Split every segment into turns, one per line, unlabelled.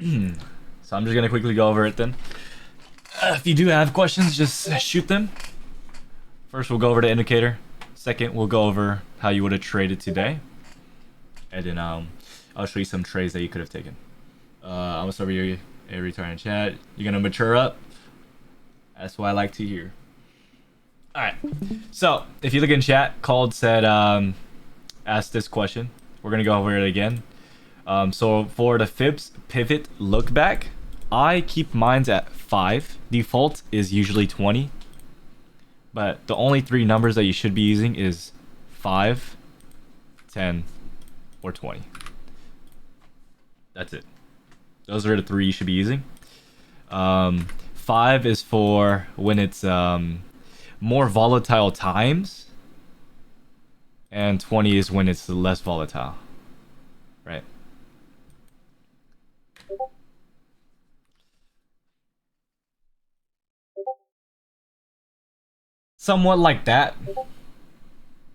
So I'm just gonna quickly go over it then. If you do have questions, just shoot them. First, we'll go over the indicator. Second, we'll go over how you would have traded today, and then I'll show you some trades that you could have taken. I'm gonna start with you, every turn in chat. You're gonna mature up. That's what I like to hear. All right. So if you look in chat, Called said, ask this question. We're gonna go over it again. So for the Fibs pivot look back, I keep mine at 5. Default is usually 20. But the only 3 numbers that you should be using is 5, 10, or 20. That's it. Those are the 3 you should be using. 5 is for when it's more volatile times. And 20 is when it's less volatile. Right? Somewhat like that.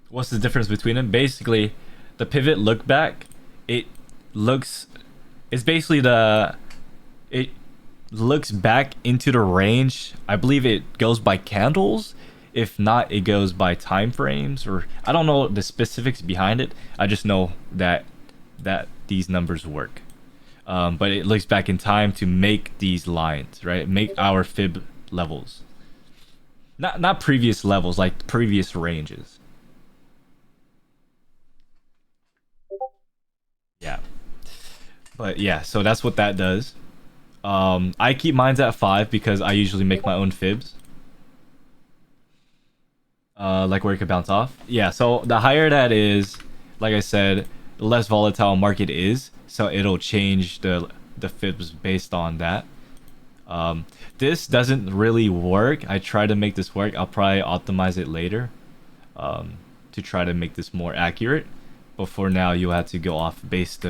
What's the difference between them? Basically, the pivot look back, it looks it's basically it looks back into the range. I believe it goes by candles. If not, it goes by time frames, or I don't know the specifics behind it. I just know that these numbers work. But it looks back in time to make these lines, right? Make our fib levels. Not previous levels, like previous ranges. Yeah. But yeah, so that's what that does. I keep mine at 5 because I usually make my own fibs. Like where it could bounce off. Yeah, so the higher that is, like I said, the less volatile market is. So it'll change the fibs based on that. This doesn't really work. I try to make this work. I'll probably optimize it later to try to make this more accurate. But for now, you'll have to go off based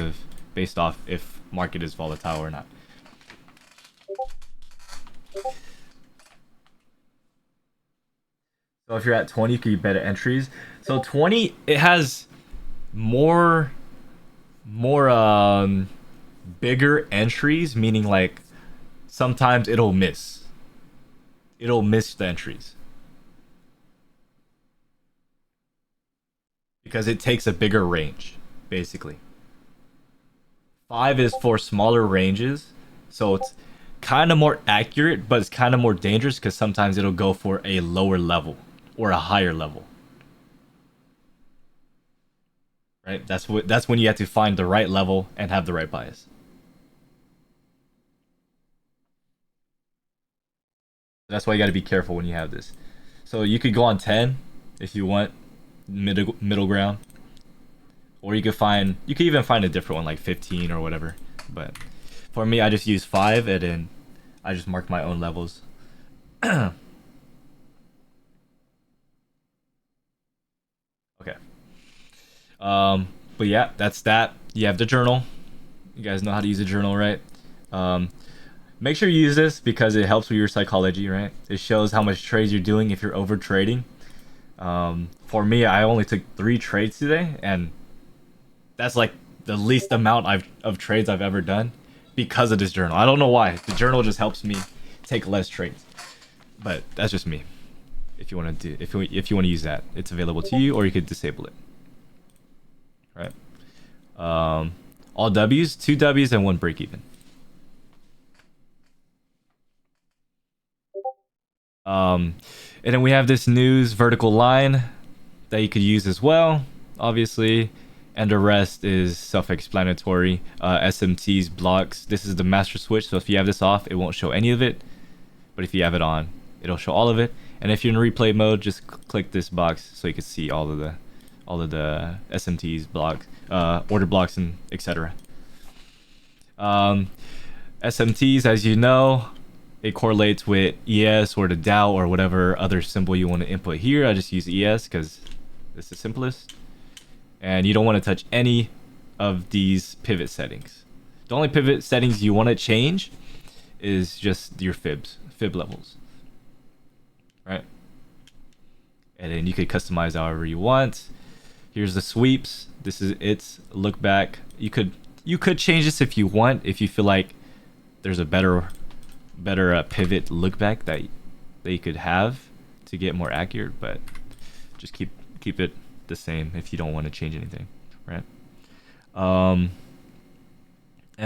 off if market is volatile or not. So if you're at 20, you can get better entries. So 20, it has more bigger entries, meaning like sometimes it'll miss the entries because it takes a bigger range. Basically, 5 is for smaller ranges, so it's kind of more accurate, but it's kind of more dangerous because sometimes it'll go for a lower level or a higher level, right? That's when you have to find the right level and have the right bias. That's why you got to be careful when you have this. So you could go on 10 if you want middle ground, or you could even find a different one like 15 or whatever. But for me, I just use 5 and then I just mark my own levels. Okay. But yeah, that's that. You have the journal. You guys know how to use a journal, right? Make sure you use this because it helps with your psychology, right? It shows how much trades you're doing if you're over trading. For me, I only took 3 trades today, and that's like the least amount of trades I've ever done because of this journal. I don't know why. The journal just helps me take less trades, but that's just me. If you want to if you want to use that, it's available to you, or you could disable it. Right? All W's, 2 W's, and 1 break even. And then we have this news vertical line that you could use as well, obviously. And the rest is self-explanatory. SMTs, blocks. This is the master switch, so if you have this off, it won't show any of it. But if you have it on, it'll show all of it. And if you're in replay mode, just click this box so you can see all of the SMTs, blocks, order blocks, and etc. SMTs, as you know, it correlates with ES or the Dow or whatever other symbol you want to input here. I just use ES because it's the simplest. And you don't want to touch any of these pivot settings. The only pivot settings you want to change is just your fib levels. Right? And then you could customize however you want. Here's the sweeps. This is its look back. You could change this if you want, if you feel like there's a better pivot look back that you could have to get more accurate, but just keep it the same if you don't want to change anything, right? And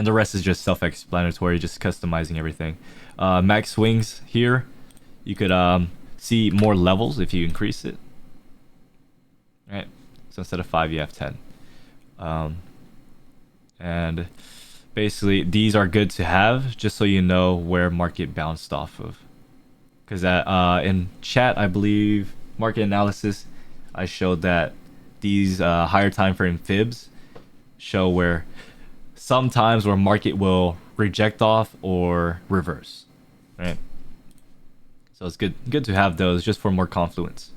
the rest is just self-explanatory, just customizing everything. Max swings here, you could see more levels if you increase it, right? So instead of 5 you have 10. And basically these are good to have just so you know where market bounced off of, because in chat, I believe market analysis, I showed that these higher time frame fibs show where sometimes where market will reject off or reverse, right? So it's good to have those just for more confluence.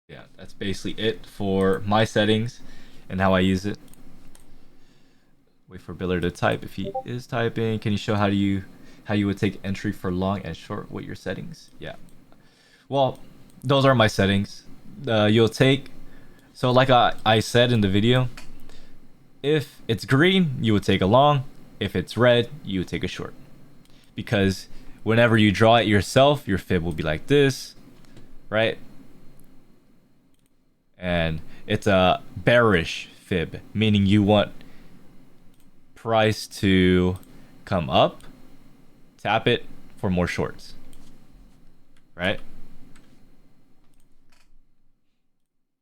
Yeah, that's basically it for my settings and how I use it. Wait for Biller to type. If he is typing, can you show how you would take entry for long and short with your settings? Yeah. Well, those are my settings. You'll take, so like I said in the video, if it's green, you would take a long. If it's red, you would take a short. Because whenever you draw it yourself, your fib will be like this, right? And it's a bearish fib, meaning you want price to come up, tap it for more shorts, right?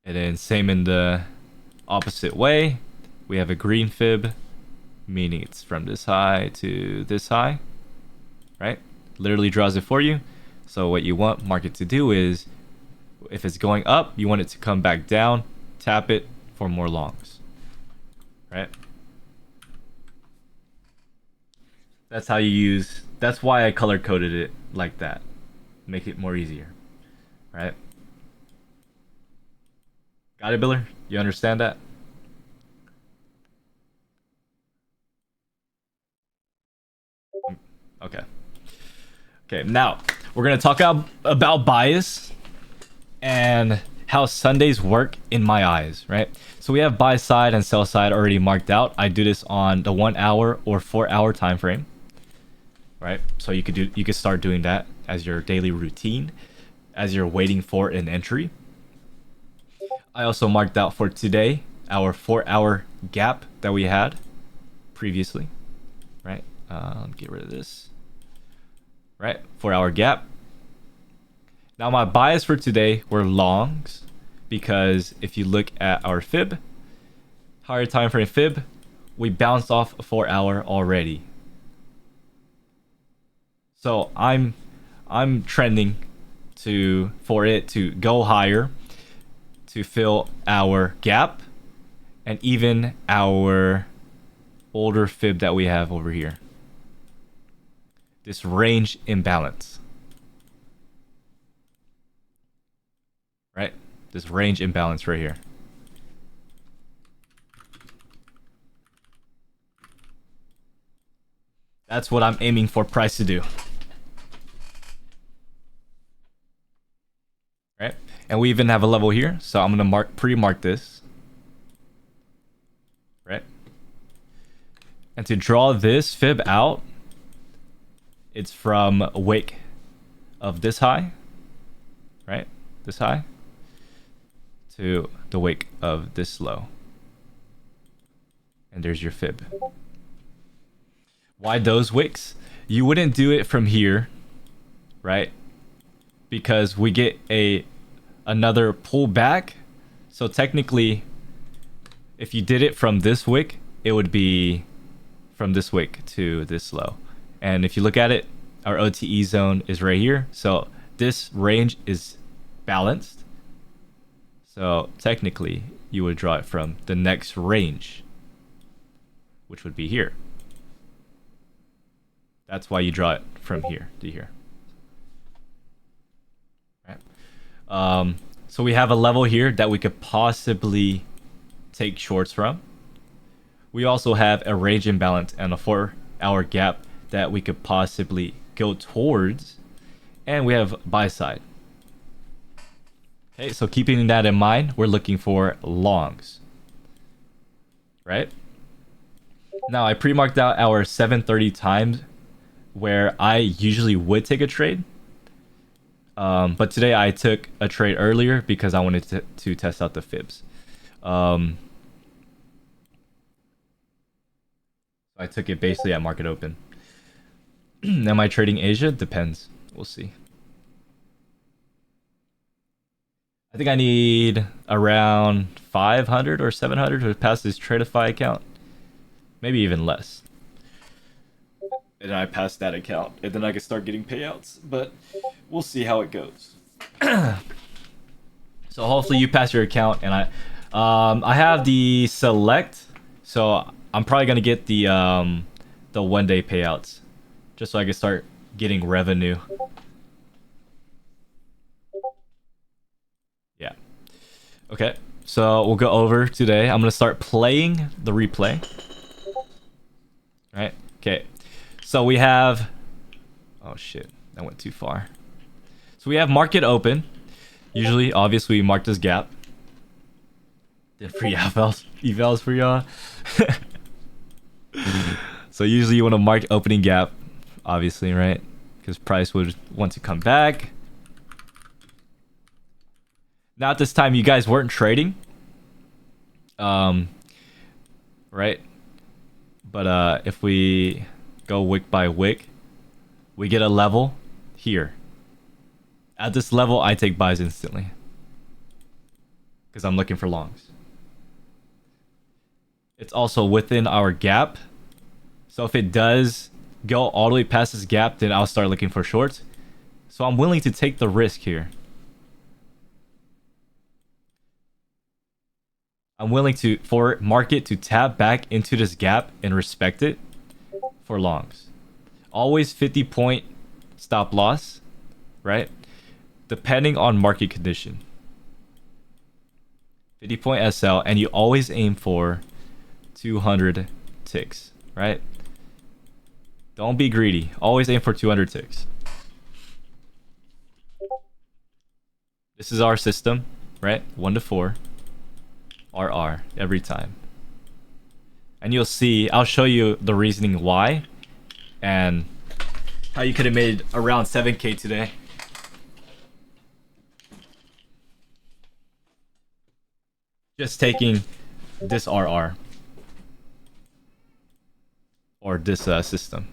And then same in the opposite way, we have a green fib, meaning it's from this high to this high, right? Literally draws it for you. So what you want market to do is, if it's going up, you want it to come back down, tap it for more longs, right? That's how you use, that's why I color coded it like that. Make it more easier, right? Got it, Biller? You understand that? Okay. Okay, now we're gonna talk about bias and how Sundays work in my eyes, right? So we have buy side and sell side already marked out. I do this on the 1 hour or 4 hour time frame, right? So you could start doing that as your daily routine as you're waiting for an entry. I also marked out for today our 4 hour gap that we had previously, right? Get rid of this, right? 4 hour gap. Now my bias for today were longs, because if you look at our fib, higher time frame fib, we bounced off a 4 hour already. So I'm trending for it to go higher to fill our gap and even our older fib that we have over here. This range imbalance. Right? This range imbalance right here. That's what I'm aiming for price to do. Right? And we even have a level here, so I'm gonna pre-mark this. Right? And to draw this fib out, it's from a wick of this high, right? This high to the wick of this low. And there's your fib. Why those wicks? You wouldn't do it from here, right? Because we get another pull back. So technically, if you did it from this wick, it would be from this wick to this low. And if you look at it, our OTE zone is right here. So this range is balanced. So technically, you would draw it from the next range, which would be here. That's why you draw it from here to here. Right? So we have a level here that we could possibly take shorts from. We also have a range imbalance and a 4 hour gap that we could possibly go towards. And we have buy side. Okay, so keeping that in mind, we're looking for longs. Right? Now I pre-marked out our 7:30 times where I usually would take a trade. But today I took a trade earlier because I wanted to test out the fibs. I took it basically at market open. Am I trading Asia? Depends. We'll see. I think I need around 500 or 700 to pass this Tradeify account. Maybe even less. And then I pass that account. And then I can start getting payouts. But we'll see how it goes. So hopefully you pass your account. And I have the select. So I'm probably going to get the 1 day payouts. Just so I can start getting revenue. Yeah. Okay. So we'll go over today. I'm going to start playing the replay. Right? Okay. So we have... Oh shit. That went too far. So we have market open. Usually, obviously, we mark this gap. Did free evals for y'all. So usually you want to mark opening gap. Obviously, right? Because price would want to come back. Now at this time, you guys weren't trading. Right? But if we go wick by wick, we get a level here. At this level, I take buys instantly. Because I'm looking for longs. It's also within our gap. So if it does go all the way past this gap, then I'll start looking for shorts. So I'm willing to take the risk here. I'm willing to for market to tap back into this gap and respect it for longs. Always 50-point stop loss, right? Depending on market condition. 50-point SL, and you always aim for 200 ticks, right? Don't be greedy. Always aim for 200 ticks. This is our system, right? 1 to 4. RR every time. And you'll see, I'll show you the reasoning why and how you could have made around 7k today. Just taking this RR or this system.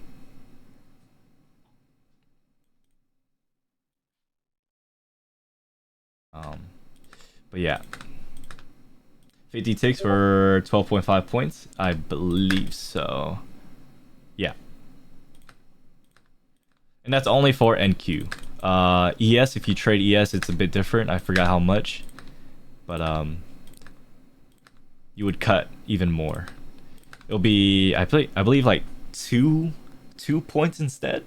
But yeah, 50 ticks for 12.5 points, I believe so. Yeah, and that's only for NQ. ES, if you trade ES, it's a bit different. I forgot how much, but you would cut even more. It'll be I believe like 2 points instead.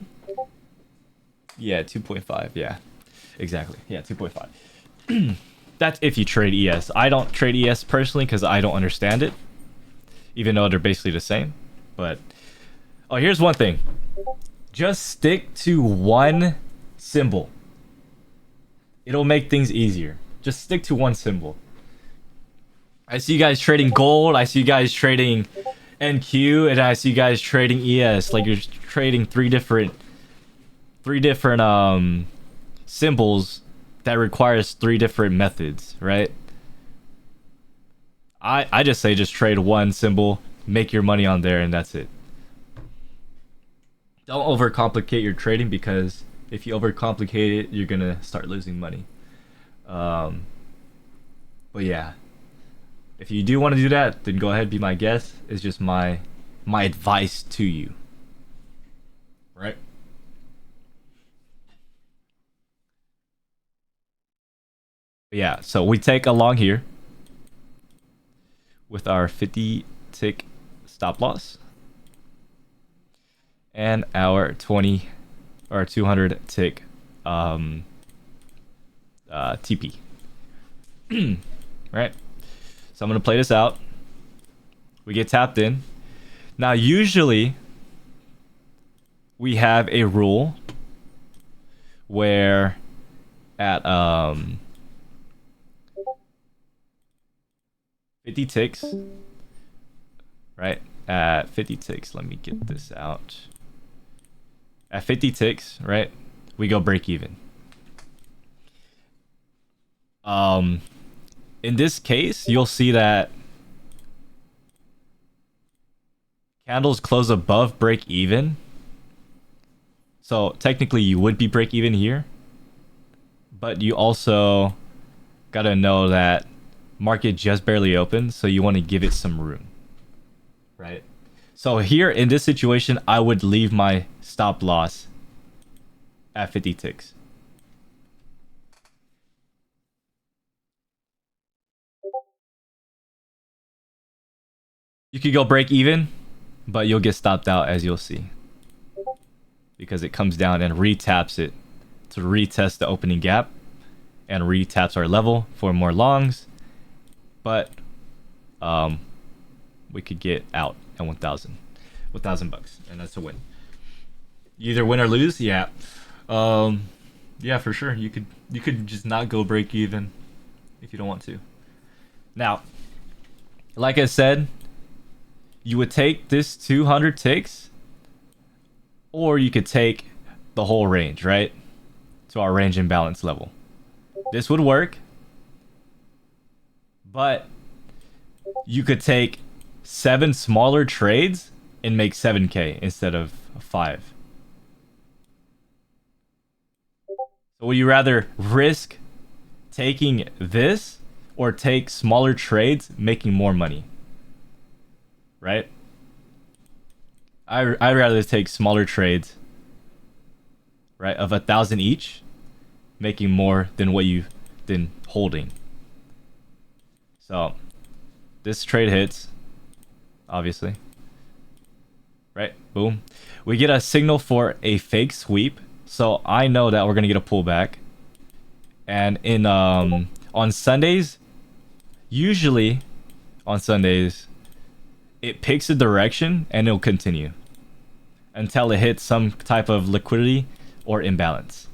Yeah, 2.5. Yeah, exactly. Yeah, 2.5. That's if you trade ES. I don't trade ES personally because I don't understand it, even though they're basically the same. But oh, here's one thing: just stick to one symbol. It'll make things easier. Just stick to one symbol. I see you guys trading gold. I see you guys trading NQ, and I see you guys trading ES. Like you're trading three different symbols that requires 3 different methods, right? I just say just trade one symbol, make your money on there, and that's it. Don't overcomplicate your trading, because if you overcomplicate it, you're gonna start losing money. But yeah, if you do want to do that, then go ahead, be my guest. It's just my advice to you, right? Yeah, so we take along here with our 50 tick stop loss and our 20 or 200 tick TP. Right, so I'm gonna play this out. We get tapped in. Now usually we have a rule where at 50 ticks, right? At 50 ticks, let me get this out. At 50 ticks, right? We go break even. In this case, you'll see that candles close above break even. So technically you would be break even here. But you also gotta know that market just barely opened, so you want to give it some room. Right? So here in this situation, I would leave my stop loss at 50 ticks. You could go break even, but you'll get stopped out, as you'll see. Because it comes down and retaps it to retest the opening gap and retaps our level for more longs. But we could get out at 1,000 bucks, and that's a win. You either win or lose. Yeah. Yeah, for sure. You could just not go break even if you don't want to. Now, like I said, you would take this 200 ticks, or you could take the whole range, right? To our range imbalance level. This would work, but you could take 7 smaller trades and make 7k instead of 5. So would you rather risk taking this or take smaller trades making more money? Right? I'd rather take smaller trades, right, of 1,000 each, making more than holding. So this trade hits, obviously, right? Boom. We get a signal for a fake sweep, so I know that we're gonna get a pullback. And in on Sundays, usually on Sundays, it picks a direction and it'll continue until it hits some type of liquidity or imbalance.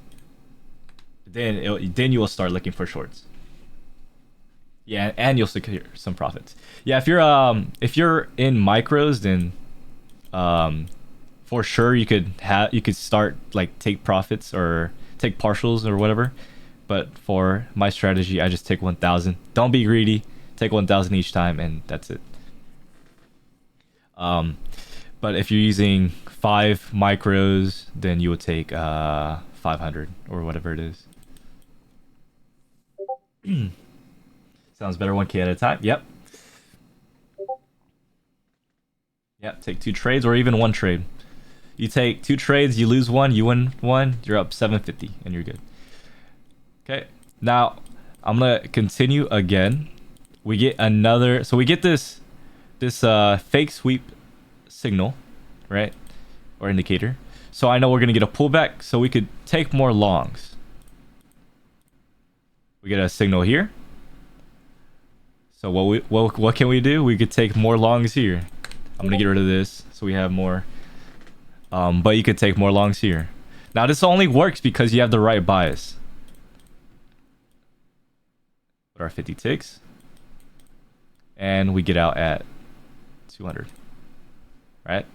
Then you will start looking for shorts. Yeah, and you'll secure some profits. Yeah, if you're in micros, then for sure you could start like take profits or take partials or whatever. But for my strategy, I just take 1,000. Don't be greedy. Take 1,000 each time, and that's it. But if you're using 5 micros, then you would take 500 or whatever it is. Sounds better. 1k at a time. Yep. Yep. Take 2 trades or even 1 trade. You take 2 trades, you lose 1, you win 1, you're up 750 and you're good. Okay. Now I'm gonna continue again. We get another. So we get this fake sweep signal, right, or indicator. So I know we're gonna get a pullback, so we could take more longs. We get a signal here. So what can we do? We could take more longs here. I'm gonna get rid of this so we have more. But you could take more longs here. Now this only works because you have the right bias. Put our 50 ticks, and we get out at 200. Right?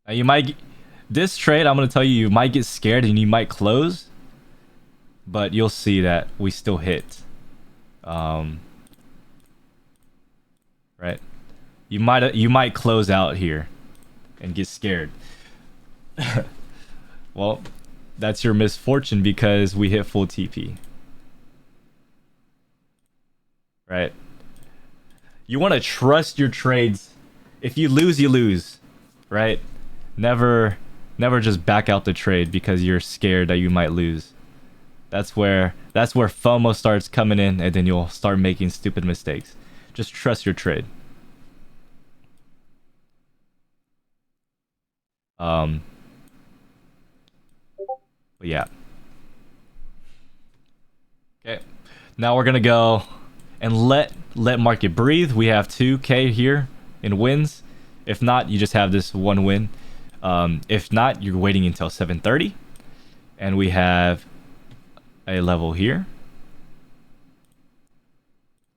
Now you might this trade. I'm gonna tell you might get scared and you might close. But you'll see that we still hit. Right? You might close out here and get scared. Well, that's your misfortune because we hit full TP. Right? You want to trust your trades. If you lose, you lose. Right? Never just back out the trade because you're scared that you might lose. That's where FOMO starts coming in, and then you'll start making stupid mistakes. Just trust your trade. But yeah. Okay. Now we're gonna go and let market breathe. We have 2k here in wins. If not, you just have this 1 win. If not, you're waiting until 7:30, and we have a level here,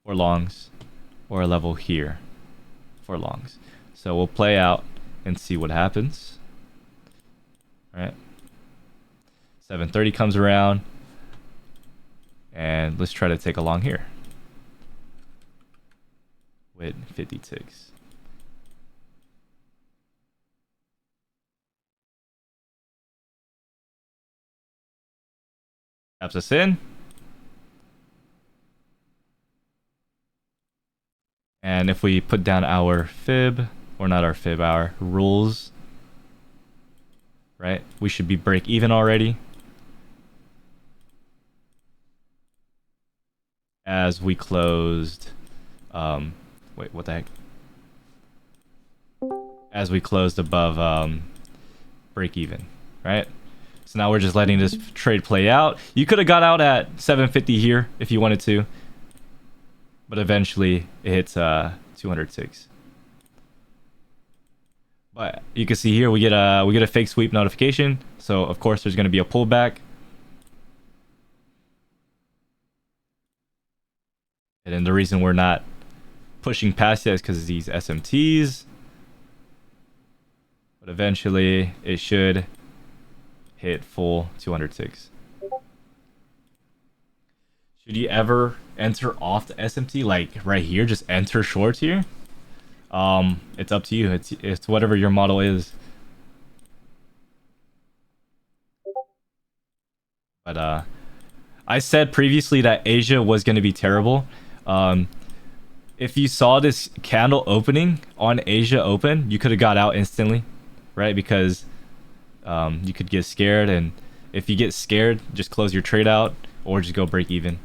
for longs, or a level here for longs. So we'll play out and see what happens. All right. 7:30 comes around, and let's try to take a long here with 50 ticks. Taps us in. And if we put down our fib, or not our fib, our rules, right? We should be break even already. As we closed, wait, what the heck? As we closed above break even, right? So now we're just letting this trade play out. You could have got out at 750 here if you wanted to, but eventually it hits 206. But you can see here we get a fake sweep notification. So of course there's going to be a pullback. And then the reason we're not pushing past it is because of these SMTs. But eventually it should hit full 206. Should you ever enter off the SMT, like right here, just enter shorts here? It's up to you. It's whatever your model is. But I said previously that Asia was going to be terrible. If you saw this candle opening on Asia open, you could have got out instantly, right? Because you could get scared, and if you get scared, just close your trade out or just go break even.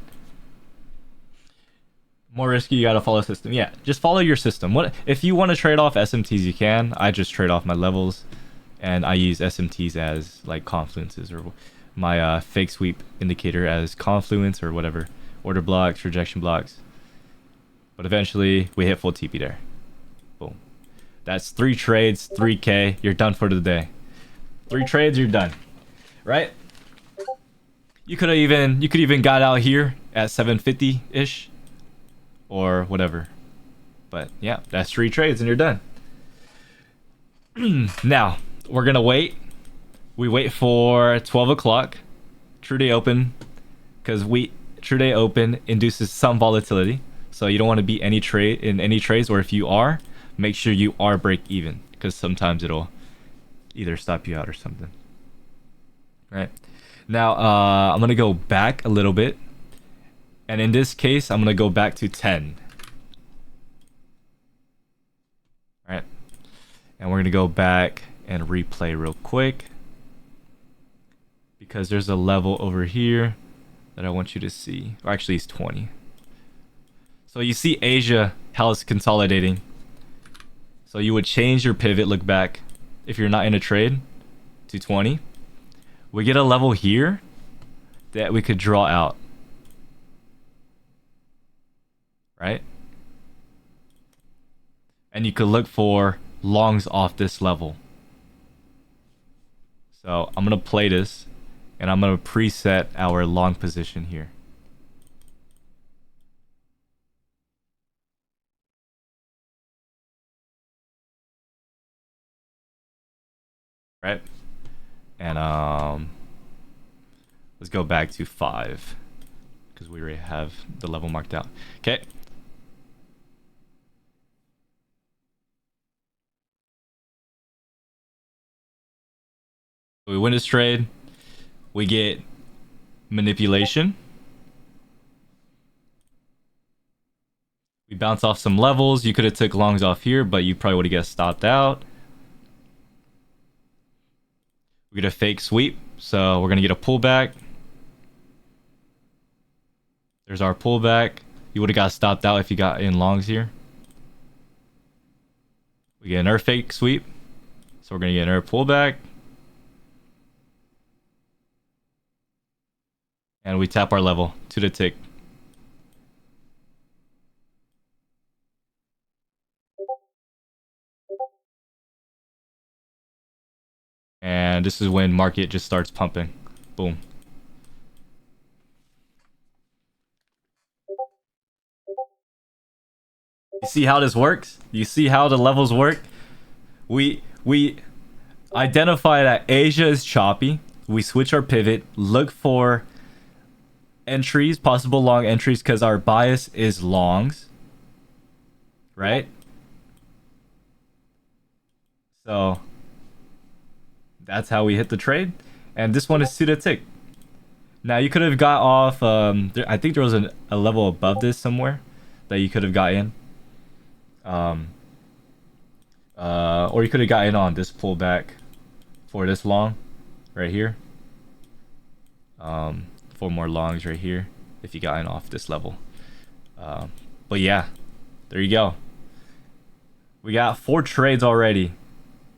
More risky, you gotta follow the system. Yeah, just follow your system. What if you want to trade off SMTs? You can. I just trade off my levels, and I use SMTs as like confluences, or my fake sweep indicator as confluence or whatever, order blocks, rejection blocks. But eventually we hit full TP there. Boom. That's 3 trades, 3K. You're done for the day. 3 trades, you're done. Right? You could even got out here at 750 ish. Or whatever. But yeah, that's 3 trades and you're done. Now, we're gonna wait. We wait for 12 o'clock. True day open. Because true day open induces some volatility. So you don't want to be any trade in any trades, or if you are, make sure you are break even. Because sometimes it'll either stop you out or something. Right. Now I'm gonna go back a little bit. And in this case, I'm going to go back to 10. Right. And we're going to go back and replay real quick. Because there's a level over here that I want you to see. Or actually, it's 20. So you see Asia, how it's consolidating. So you would change your pivot, look back, if you're not in a trade, to 20. We get a level here that we could draw out. Right? And you could look for longs off this level. So I'm going to play this, and I'm going to preset our long position here. Right? And let's go back to 5 because we already have the level marked out. Okay. We win this trade. We get manipulation. We bounce off some levels. You could have took longs off here, but you probably would have got stopped out. We get a fake sweep, so we're gonna get a pullback. There's our pullback. You would have got stopped out if you got in longs here. We get another fake sweep, so we're gonna get another pullback. And we tap our level to the tick. And this is when market just starts pumping. Boom. You see how this works? You see how the levels work? We identify that Asia is choppy. We switch our pivot, look for entries, possible long entries, because our bias is longs, right? So that's how we hit the trade, and this one is suited tick. Now you could have got off. I think there was a level above this somewhere that you could have got in. Or you could have got in on this pullback for this long, right here. 4 more longs right here if you got in off this level. But yeah, there you go. We got 4 trades already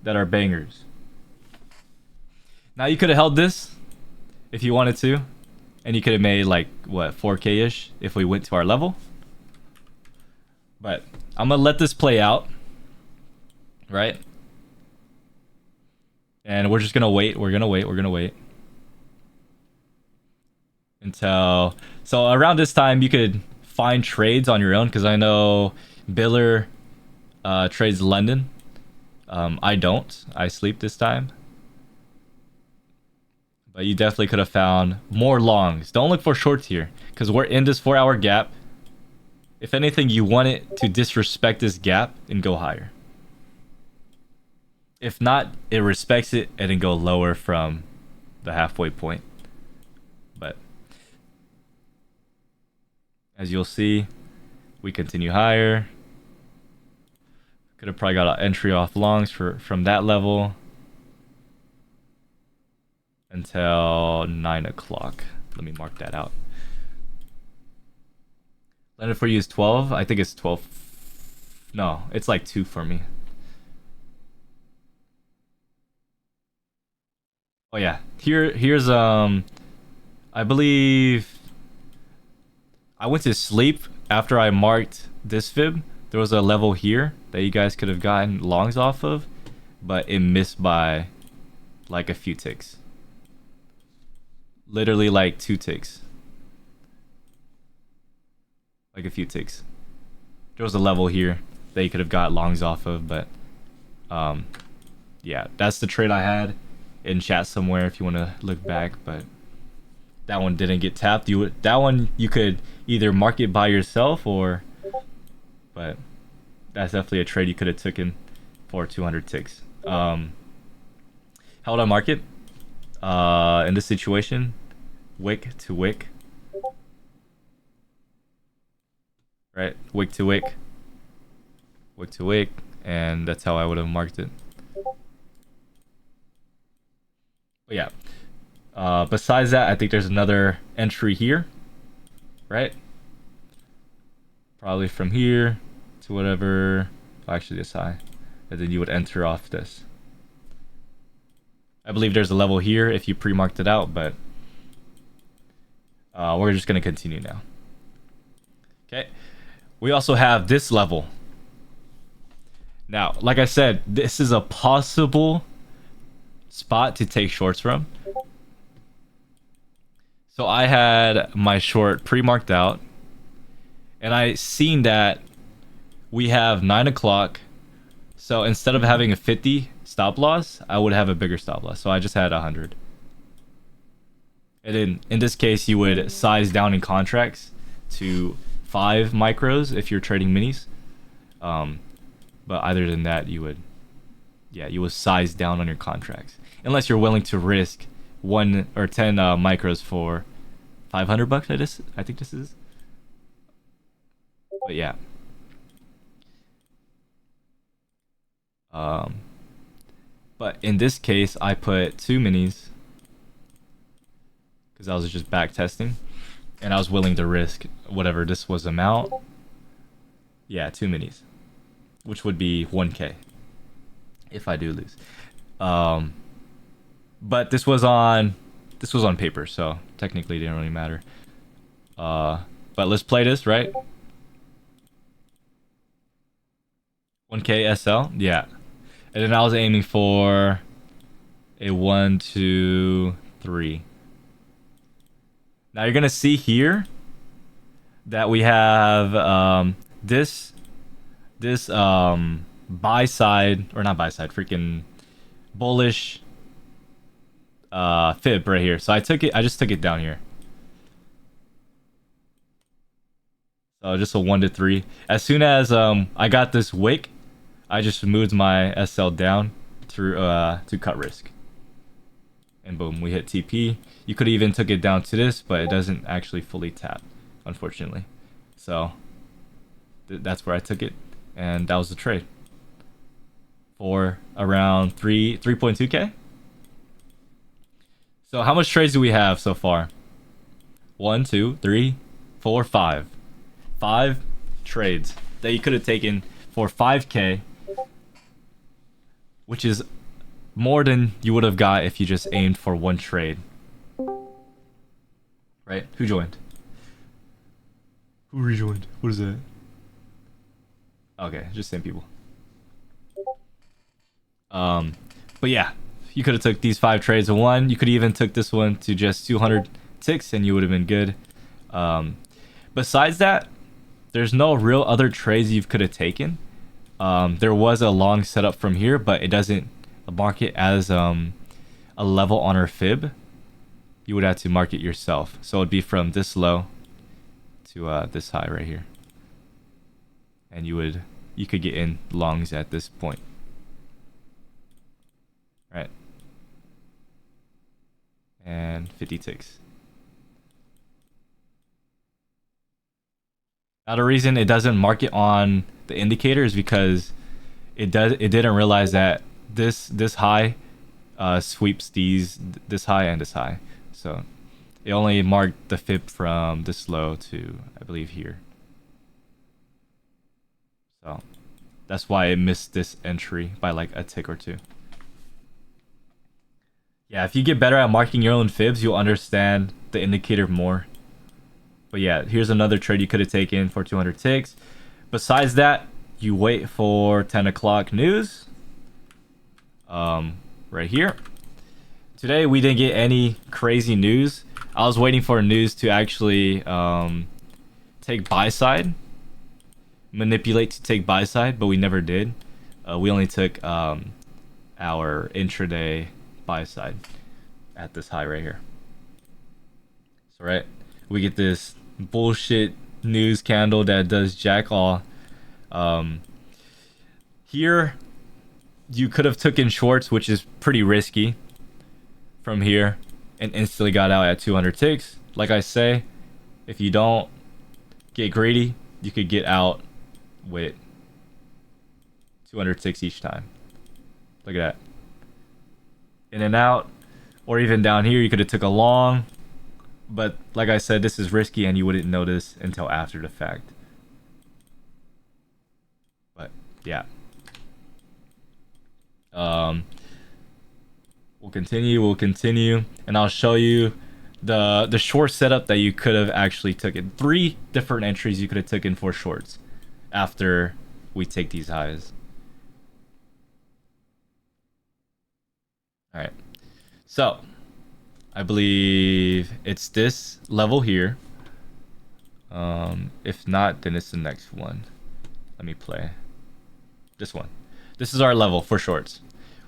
that are bangers. Now you could have held this if you wanted to, and you could have made like what 4K-ish if we went to our level. But I'm gonna let this play out, right? And we're just gonna wait. We're gonna wait until, so around this time you could find trades on your own, because I know Biller trades London. I don't. I sleep this time. But you definitely could have found more longs. Don't look for shorts here, because we're in this 4-hour gap. If anything, you want it to disrespect this gap and go higher. If not, it respects it and then go lower from the halfway point. But as you'll see, we continue higher. Could have probably got an entry off longs from that level until 9 o'clock. Let me mark that out. Landed for you is 12. I think it's 12. No, it's like 2 for me. Oh yeah, here's I believe I went to sleep after I marked this fib. There was a level here that you guys could have gotten longs off of, but it missed by like a few ticks. Literally like 2 ticks. Like a few ticks. There was a level here that you could have got longs off of, but yeah, that's the trade I had in chat somewhere if you want to look back, but that one didn't get tapped. That one you could either mark it by yourself, or, but that's definitely a trade you could have taken for 200 ticks. How would I mark it? In this situation, wick to wick, right? Wick to wick, wick to wick, and that's how I would have marked it. But yeah, besides that, I think there's another entry here, right? Probably from here to whatever, actually this high, and then you would enter off this. I believe there's a level here if you pre-marked it out, but we're just gonna continue now. Okay, we also have this level. Now, like I said, this is a possible spot to take shorts from. So I had my short pre-marked out, and I seen that we have 9 o'clock. So instead of having a 50 stop loss, I would have a bigger stop loss. So I just had 100. And then in this case, you would size down in contracts to 5 micros if you're trading minis. But other than that, you would size down on your contracts, unless you're willing to risk 1 or 10 micros for $500. I think this is. But yeah. But in this case, I put 2 minis because I was just back testing, and I was willing to risk whatever this was amount. Yeah, 2 minis, which would be 1K if I do lose. But this was on paper, so technically it didn't really matter. But let's play this, right? 1K SL, yeah. And then I was aiming for a 1, 2, 3. Now you're gonna see here that we have this this buy side, or not buy side, freaking bullish fib right here. So I just took it down here. So just a 1 to 3. As soon as I got this wick, I just moved my SL down through to cut risk. And boom, we hit TP. You could even took it down to this, but it doesn't actually fully tap, unfortunately. So that's where I took it, and that was the trade for around 3.2k. So how much trades do we have so far? 1, 2, 3, 4, 5. 5 trades that you could have taken for 5k, which is more than you would have got if you just aimed for one trade. Right? Who joined? Who rejoined? What is that? Okay, just same people. But yeah, you could have took these 5 trades in one. You could even took this one to just 200 ticks and you would have been good. Besides that, there's no real other trades you could have taken. There was a long setup from here, but it doesn't mark it as a level on our fib. You would have to mark it yourself. So it'd be from this low to this high right here. And you could get in longs at this point. Right. And 50 ticks. Now the reason it doesn't mark it on the indicator is because it didn't realize that this high sweeps this high and this high. So it only marked the fib from this low to, I believe, here. So that's why it missed this entry by like a tick or two. Yeah, if you get better at marking your own fibs, you'll understand the indicator more. But yeah, here's another trade you could have taken for 200 ticks. Besides that, you wait for 10 o'clock news. Right here. Today we didn't get any crazy news. I was waiting for news to actually take buy side, manipulate to take buy side, but we never did. We only took our intraday buy side at this high right here. So right, we get this bullshit news candle that does jack all. Here you could have taken shorts, which is pretty risky, from here, and instantly got out at 200 ticks. Like I say, if you don't get greedy, you could get out with 200 ticks each time. Look at that. In and out, or even down here, you could have took a long, but like I said, this is risky and you wouldn't notice until after the fact. But yeah. We'll continue, and I'll show you the short setup that you could have actually taken. 3 different entries you could have taken for shorts after we take these highs. All right, so I believe it's this level here. If not, then it's the next one. Let me play this one. This is our level for shorts.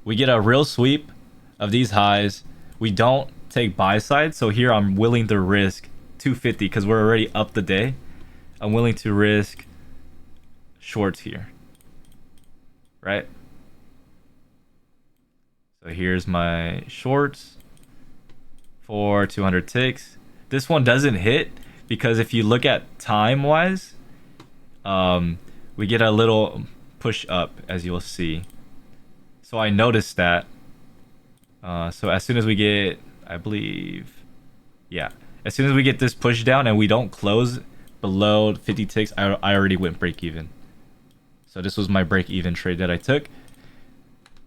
We get a real sweep of these highs. We don't take buy side, so here I'm willing to risk 250 because we're already up the day. I'm willing to risk shorts here, right? So here's my shorts for 200 ticks. This one doesn't hit because if you look at time wise, we get a little push up, as you'll see. So I noticed that. So as soon as we get, I believe, yeah, as soon as we get this push down and we don't close below 50 ticks, I already went break even. So this was my break even trade that I took.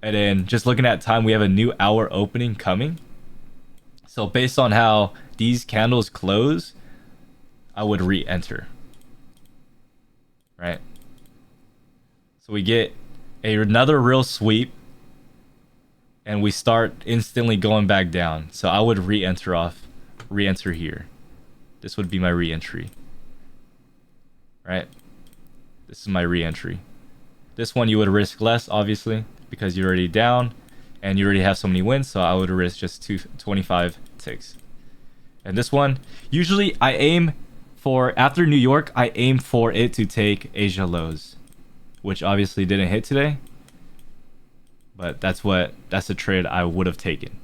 And then just looking at time, we have a new hour opening coming. So based on how these candles close, I would re-enter. Right? So we get another real sweep. And we start instantly going back down. So I would re-enter here. This would be my re-entry. Right? This is my re-entry. This one you would risk less, obviously, because you're already down and you already have so many wins. So I would risk just 25 ticks. And this one, usually I aim for, after New York, I aim for it to take Asia lows, which obviously didn't hit today. But that's the trade I would have taken.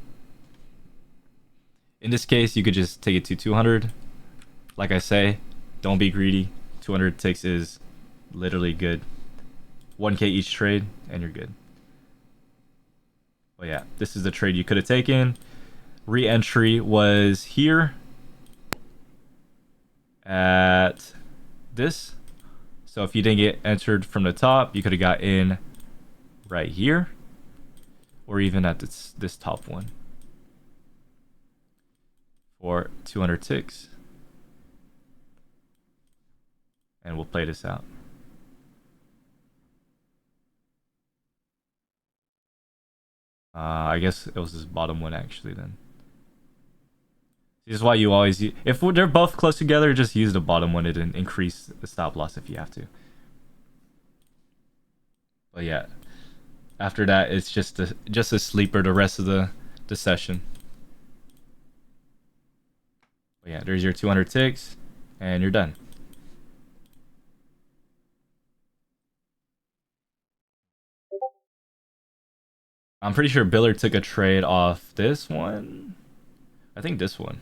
In this case, you could just take it to 200. Like I say, don't be greedy. 200 ticks is literally good. 1k each trade, and you're good. But yeah, this is the trade you could have taken. Re-entry was here at this. So if you didn't get entered from the top, you could have got in right here, or even at this top one for 200 ticks. And we'll play this out. I guess it was this bottom one actually then. This is why you always use, if they're both close together, just use the bottom one and increase the stop loss if you have to. But yeah, after that it's just a sleeper the rest of the session. But yeah, there's your 200 ticks and you're done. I'm pretty sure Biller took a trade off this one. I think this one.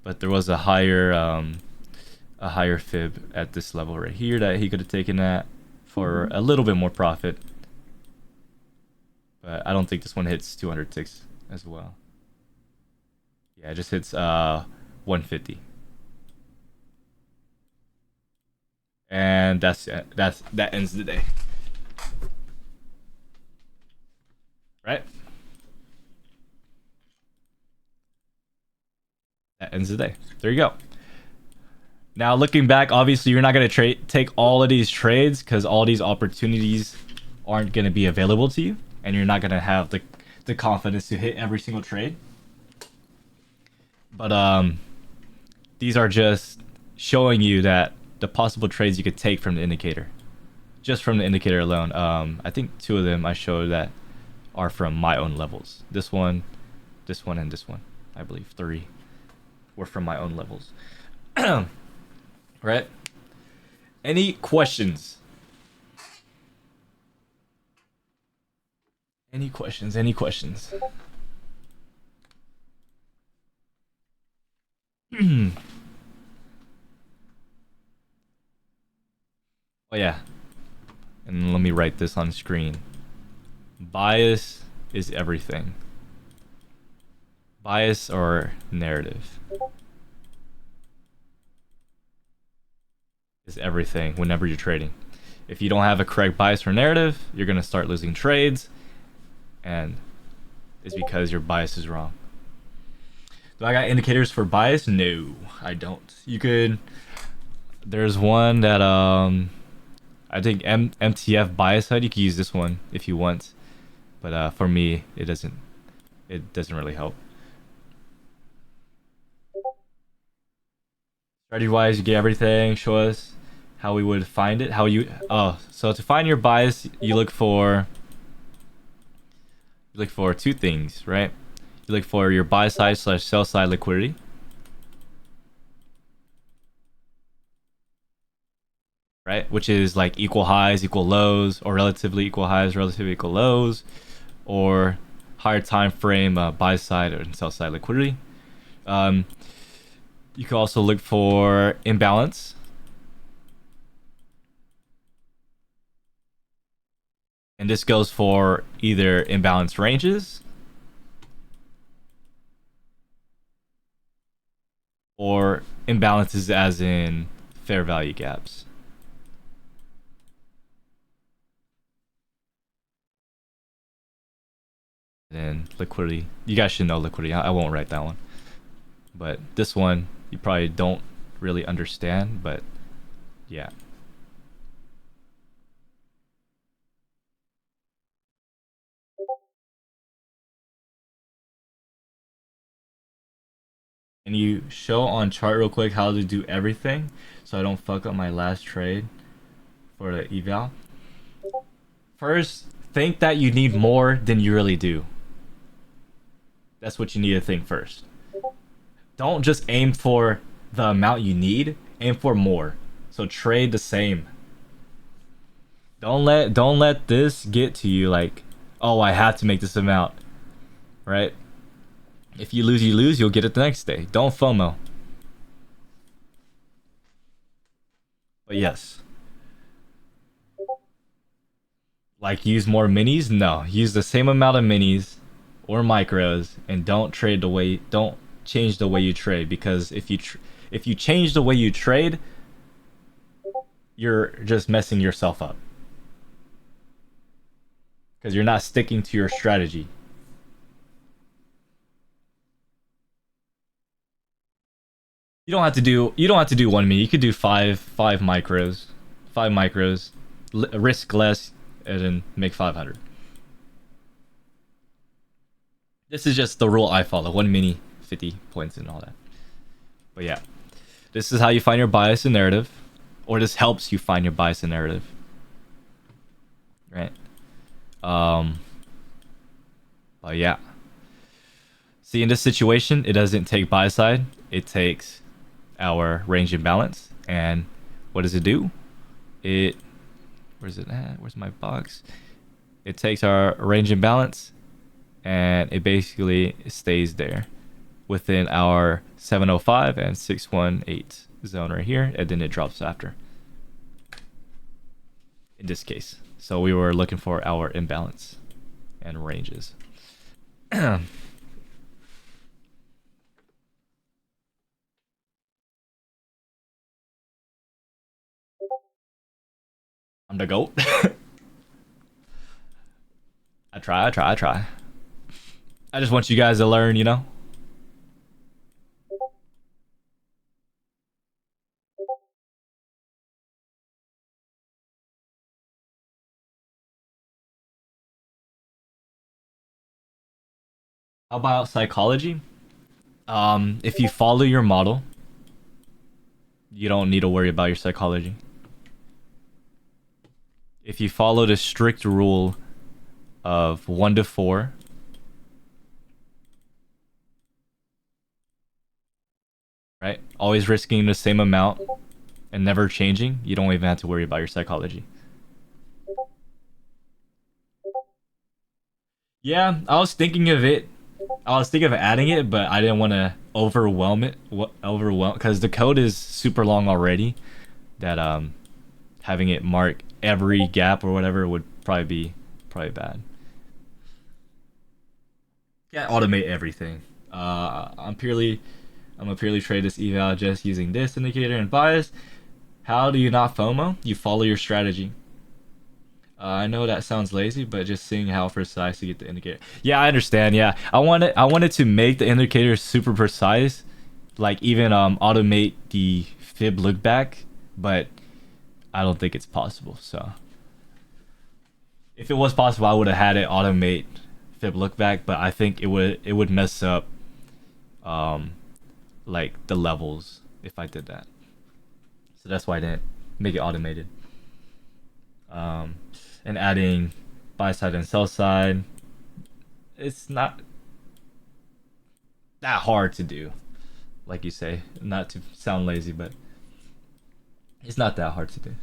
But there was a higher fib at this level right here that he could have taken that for a little bit more profit. But I don't think this one hits 200 ticks as well. Yeah, it just hits 150. And that ends the day. Right? That ends the day. There you go. Now looking back, obviously you're not going to take all of these trades because all these opportunities aren't going to be available to you, and you're not going to have the confidence to hit every single trade. But these are just showing you that the possible trades you could take from the indicator, just from the indicator alone. I think 2 of them I showed that are from my own levels. This one, and this one. I believe 3 were from my own levels. Right? Any questions? Any questions? Any questions? Oh yeah. And let me write this on screen. Bias is everything. Bias or narrative is everything whenever you're trading. If you don't have a correct bias or narrative, you're going to start losing trades, and it's because your bias is wrong. Do I got indicators for bias? No, I don't. You could, there's one that I think MTF bias HUD. You could use this one if you want, but for me it doesn't really help. Strategy wise, you get everything. Show us how we would find it. So to find your bias, you look for 2 things, right? You look for your buy side / sell side liquidity. Right? Which is like equal highs, equal lows, or relatively equal highs, relatively equal lows, or higher time frame buy side and sell side liquidity. You can also look for imbalance. And this goes for either imbalance ranges or imbalances as in fair value gaps. And then liquidity. You guys should know liquidity. I won't write that one. But this one, you probably don't really understand, but yeah. Can you show on chart real quick how to do everything so I don't fuck up my last trade for the eval? First, think that you need more than you really do. That's what you need to think first. Don't just aim for the amount you need, aim for more. So trade the same. Don't let this get to you like, oh, I have to make this amount, right? If you lose, you'll get it the next day. Don't FOMO. But yes. Like use more minis? No, use the same amount of minis or micros and don't change the way you trade because if you change the way you trade, you're just messing yourself up. Because you're not sticking to your strategy. You don't have to do 1 minute. You could do five micros. 5 micros. Risk less and then make 500. This is just the rule I follow. 1 mini, 50 points and all that. But yeah. This is how you find your bias and narrative. Or this helps you find your bias and narrative. Right? But yeah. See, in this situation, it doesn't take buy side. It takes our range imbalance. And what does it do? Where's it at? Where's my box? It takes our range imbalance and it basically stays there within our 705 and 618 zone right here, and then it drops after. In this case. So we were looking for our imbalance and ranges. I'm the GOAT. I try. I just want you guys to learn, you know? How about psychology? If you follow your model, you don't need to worry about your psychology. If you follow the strict rule of 1 to 4, right? Always risking the same amount and never changing, you don't even have to worry about your psychology. Yeah, I was thinking of it. I was thinking of adding it, but I didn't want to overwhelm it. Overwhelm because the code is super long already. That having it mark every gap or whatever would probably bad. Yeah, automate everything. I'm gonna purely trade this eval just using this indicator and bias. How do you not FOMO? You follow your strategy. I know that sounds lazy, but just seeing how precise you get the indicator. Yeah, I understand. Yeah, I wanted to make the indicator super precise, like even automate the fib look back, but I don't think it's possible. So if it was possible, I would have had it automate fib look back, but I think it would mess up um like the levels if I did that. So that's why I didn't make it automated. Um, and adding buy side and sell side, it's not that hard to do. Like you say, not to sound lazy, but it's not that hard to do.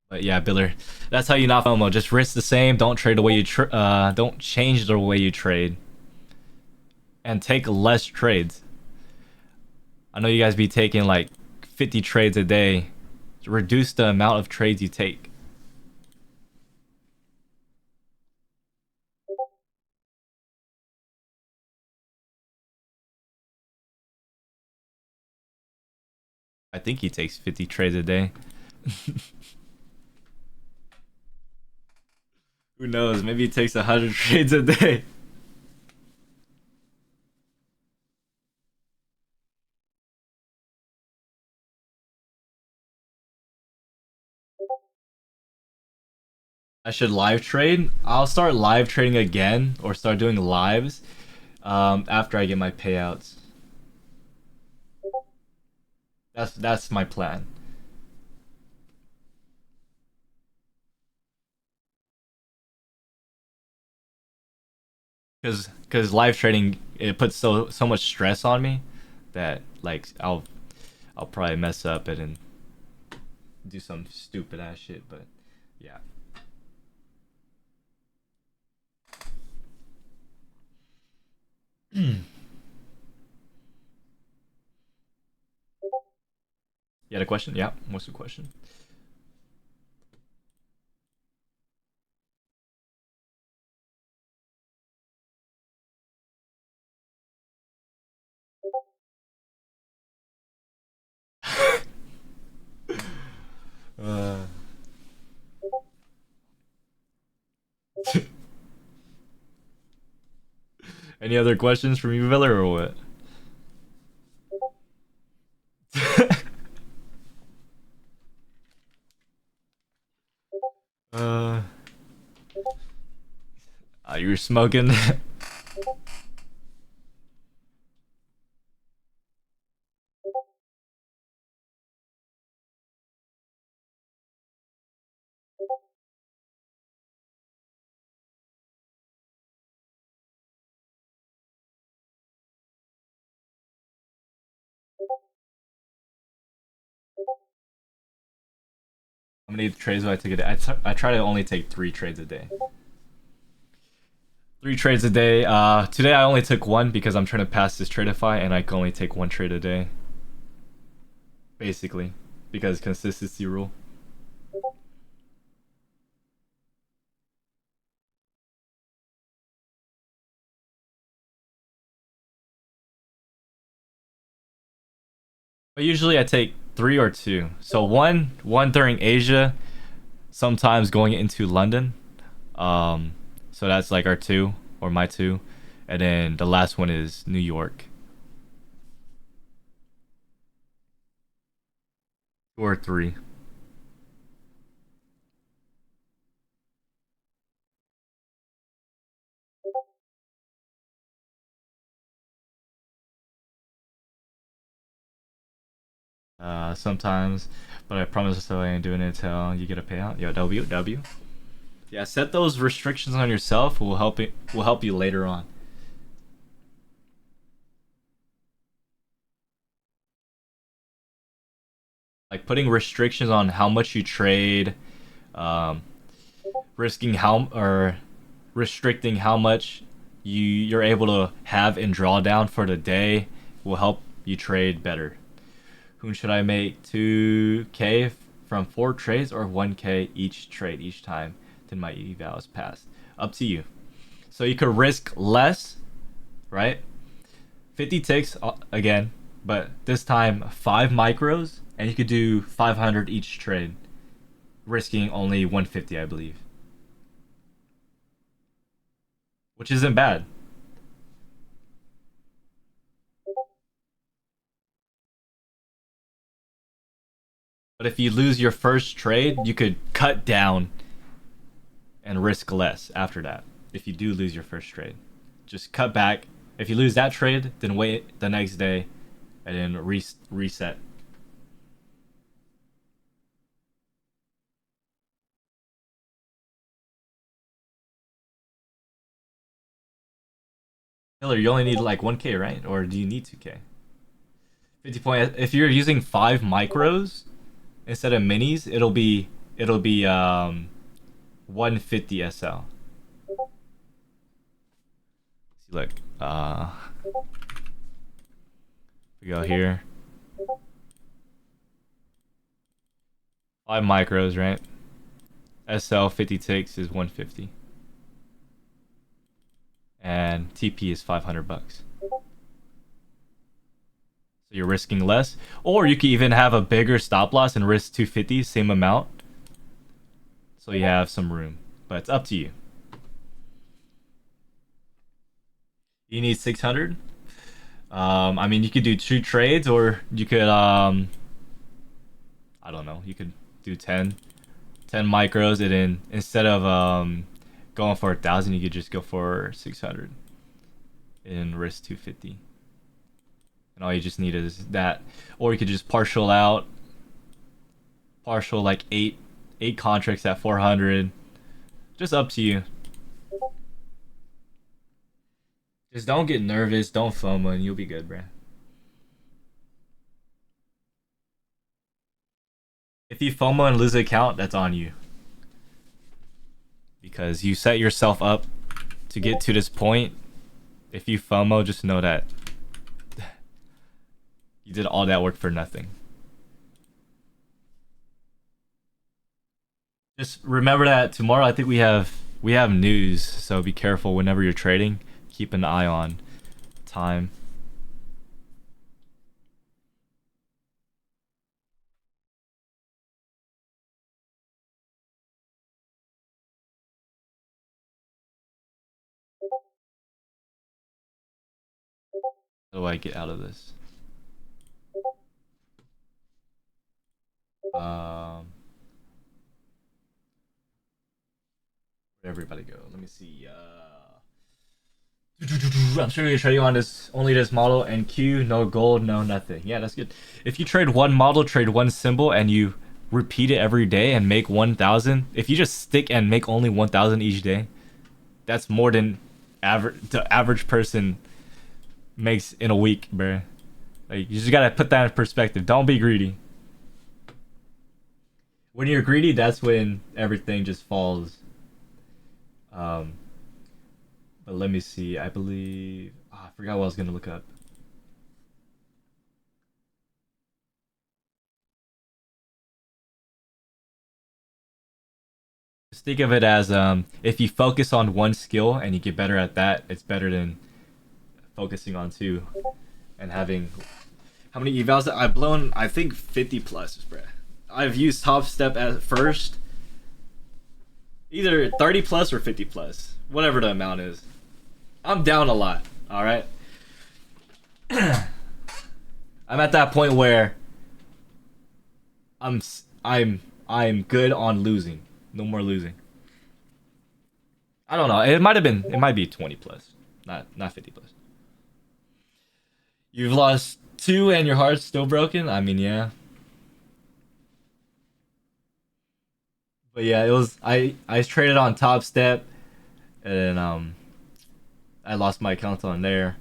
But yeah, Biller, that's how you not FOMO. Just risk the same. Don't trade the way don't change the way you trade, and take less trades. I know you guys be taking like 50 trades a day. Reduce the amount of trades you take. I think he takes 50 trades a day. Who knows? Maybe he takes 100 trades a day. I should live trade. I'll start live trading again or start doing lives after I get my payouts. That's my plan. Because live trading, it puts so much stress on me that like I'll probably mess up it and do some stupid ass shit. But yeah. You had a question? Yeah. What's the question? Uh, any other questions from you, Viller, or what? uh, you were smoking. How many trades do I take a day? I try to only take 3 trades a day. 3 trades a day. Today I only took one because I'm trying to pass this Tradeify, and I can only take 1 trade a day. Basically, because consistency rule. But usually I take 3 or 2. So one during Asia, sometimes going into London. Um, so that's like our 2 or my 2, and then the last one is New York. 2 or 3. Sometimes, but I promise so I ain't doing it until you get a payout. Yo, W. Yeah, set those restrictions on yourself. Will help you later on. Like putting restrictions on how much you trade, um, risking how or restricting how much you're able to have in drawdown for the day will help you trade better. Whom should I make 2K from 4 trades or 1K each trade each time? Then my eval is passed. Up to you. So you could risk less, right? 50 ticks again, but this time 5 micros, and you could do 500 each trade, risking only 150, I believe, which isn't bad. But if you lose your first trade, you could cut down and risk less after that. If you do lose your first trade, just cut back. If you lose that trade, then wait the next day and then reset. Miller, you only need like 1K, right? Or do you need 2K? 50 point. If you're using 5 micros instead of minis, it'll be 150 SL. See, look, we go here. 5 micros, right? SL 50 ticks is 150, and TP is 500 bucks. So you're risking less, or you could even have a bigger stop loss and risk 250, same amount. So you have some room, but it's up to you. You need 600. I mean, you could do 2 trades, or you could I don't know. You could do 10 micros, and then instead of going for 1,000, you could just go for 600 and risk 250. And all you just need is that, or you could just partial like eight contracts at 400. Just up to you. Just don't get nervous, don't FOMO, and you'll be good, bruh. If you FOMO and lose an account, that's on you. Because you set yourself up to get to this point. If you FOMO, just know that you did all that work for nothing. Just remember that tomorrow I think we have news, so be careful whenever you're trading. Keep an eye on time. How do I get out of this? Where'd everybody go? Let me see. I'm sure you're trading on this only this model and Q, no gold, no nothing. Yeah, that's good. If you trade one model, trade one symbol, and you repeat it every day and make 1,000, if you just stick and make only 1,000 each day, that's more than the average person makes in a week, bruh. Like, you just gotta put that in perspective. Don't be greedy. When you're greedy, that's when everything just falls. Um, but let me see. I believe I forgot what I was gonna look up. Just think of it as if you focus on one skill and you get better at that, it's better than focusing on two and having how many evals I've blown. I think 50 plus, bruh. I've used Top Step at first, either 30 plus or 50 plus, whatever the amount is. I'm down a lot. All right. I'm at that point where I'm I'm good on losing. No more losing. I don't know. It might be 20 plus, not 50 plus. You've lost two and your heart's still broken. I mean, yeah. But yeah, it was I traded on Top Step, and then I lost my account on there,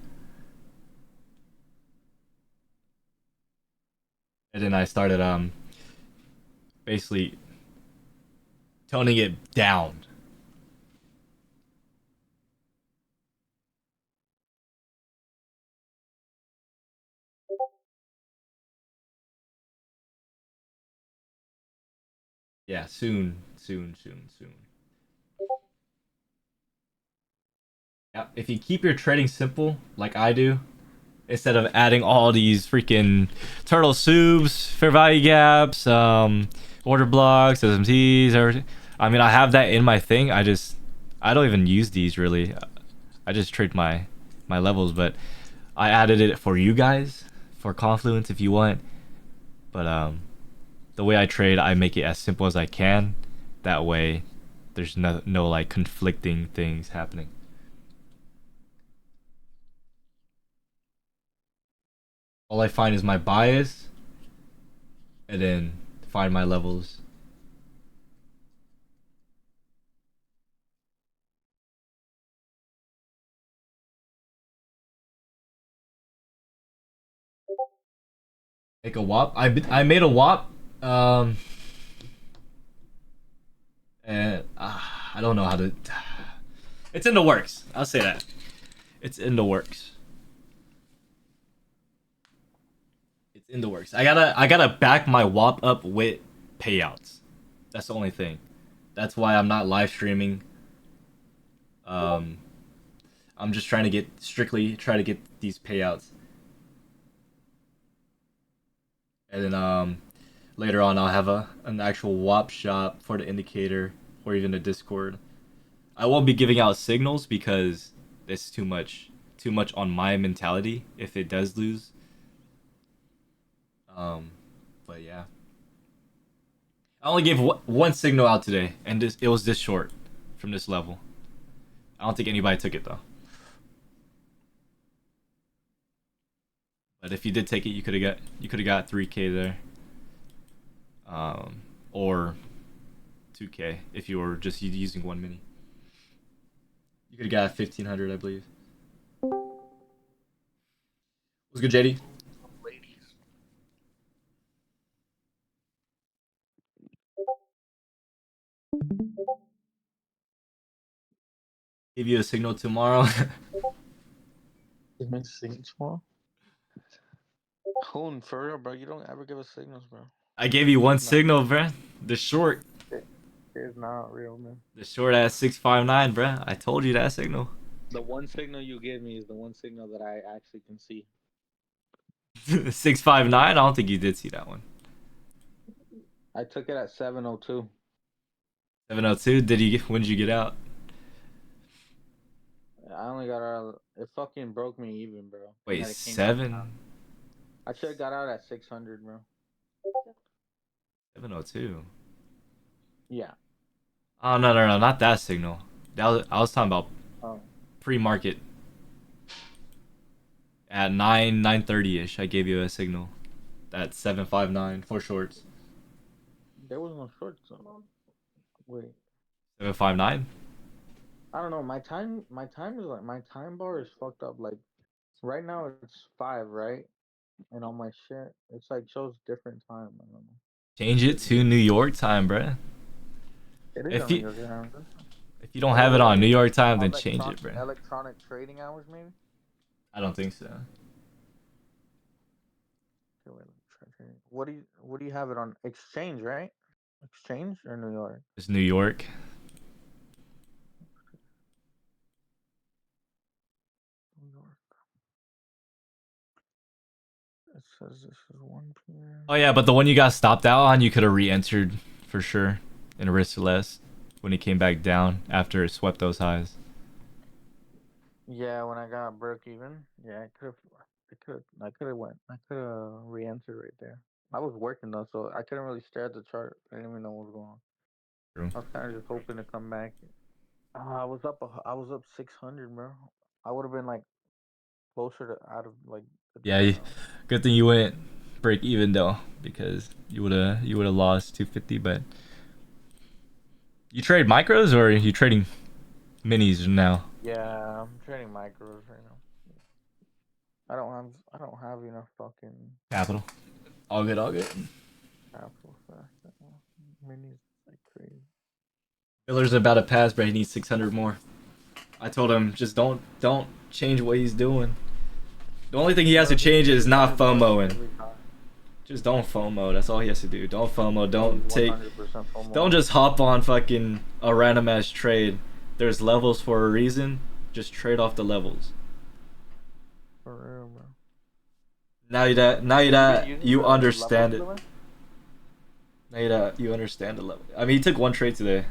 and then I started basically toning it down. Yeah, soon, soon, soon, soon. Yeah, if you keep your trading simple like I do, instead of adding all these freaking turtle soups, fair value gaps, order blocks, SMTs, everything. I mean, I have that in my thing. I don't even use these really. I just trade my levels, but I added it for you guys for Confluence if you want. But the way I trade, I make it as simple as I can. That way, there's no like conflicting things happening. All I find is my bias, and then find my levels. Make a WAP. I made a WAP. Um, and I don't know how to. It's in the works. I'll say that. It's in the works. It's in the works. I gotta back my WAP up with payouts. That's the only thing. That's why I'm not live streaming. Um, I'm just trying to try to get these payouts, and then later on I'll have an actual WAP shop for the indicator or even a Discord. I won't be giving out signals because it's too much on my mentality if it does lose. Um, but yeah, I only gave one signal out today, and it was this short from this level. I don't think anybody took it though. But if you did take it, you could have got 3K there, or 2K if you were just using one mini. You could have got 1,500, I believe. What's good, JD?
Ladies.
Give you a signal tomorrow.
Give me signals tomorrow. Hoon, for real, bro. You don't ever give us signals, bro.
I gave you one
No,
signal, bruh. The short.
it's not real, man.
The short at 659, bruh. I told you that signal.
The one signal you give me is the one signal that I actually can see.
659? I don't think you did see that one.
I took it at 7:02.
702? When did you get out?
I only got out. It fucking broke me even, bro.
Wait,
That it came back
7?
down. I should have got out at 600, bro.
702.
Yeah.
Oh, no, not that signal. I was talking about
Oh.
pre-market. At 9:30ish, I gave you a signal. At 759 for shorts.
There was no short zone. Wait.
759?
I don't know. My time is like my time bar is fucked up. Like right now it's 5, right? And on my shit, it's like shows different time. I don't know.
Change it to New York time, bruh.
It is
If
on New
you
York time.
if you don't have it on New York time, then change it, bruh.
Electronic trading hours, maybe.
I don't think so.
Okay, wait, try trading. What do you have it on? Exchange, right? Exchange or New York?
It's New York.
New York. It says this is 1 p.m.
Oh yeah, but the one you got stopped out on, you could have re-entered for sure and risked less when it came back down after it swept those highs.
Yeah, when I got broke even, yeah, I could have re-entered right there. I was working though, so I couldn't really stare at the chart. I didn't even know what was going on.
True.
I was kind of just hoping to come back. I was up 600, bro. I would have been like closer to out of like the
Yeah,
dollar now.
good thing you went break even though, because you would have lost 250. But you trade micros or are you trading minis now?
Yeah, I'm trading micros right now. I don't have enough fucking
Capital. All good, all good.
capital for that. Minis like crazy.
Miller's about to pass, but he needs 600 more. I told him just don't change what he's doing. The only thing he has to change is not FOMOing. Just don't FOMO. That's all he has to do. Don't FOMO. Don't just hop on fucking a random ass trade. There's levels for a reason. Just trade off the levels.
For real, bro.
Now that you understand it. Now that you understand the level. I mean, he took one trade today.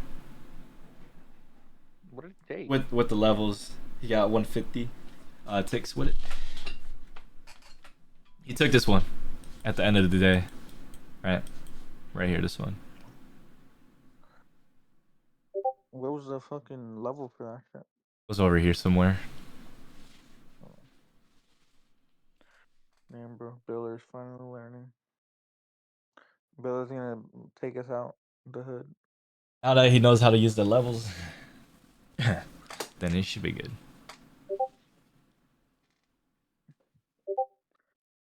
What did it take?
With the levels, he got 150 ticks with it. He took this one at the end of the day, right here, this one.
What was the fucking level for that shit?
It was over here somewhere.
Man, bro, Biller's finally learning. Biller's gonna take us out the hood.
Now that he knows how to use the levels, then it should be good.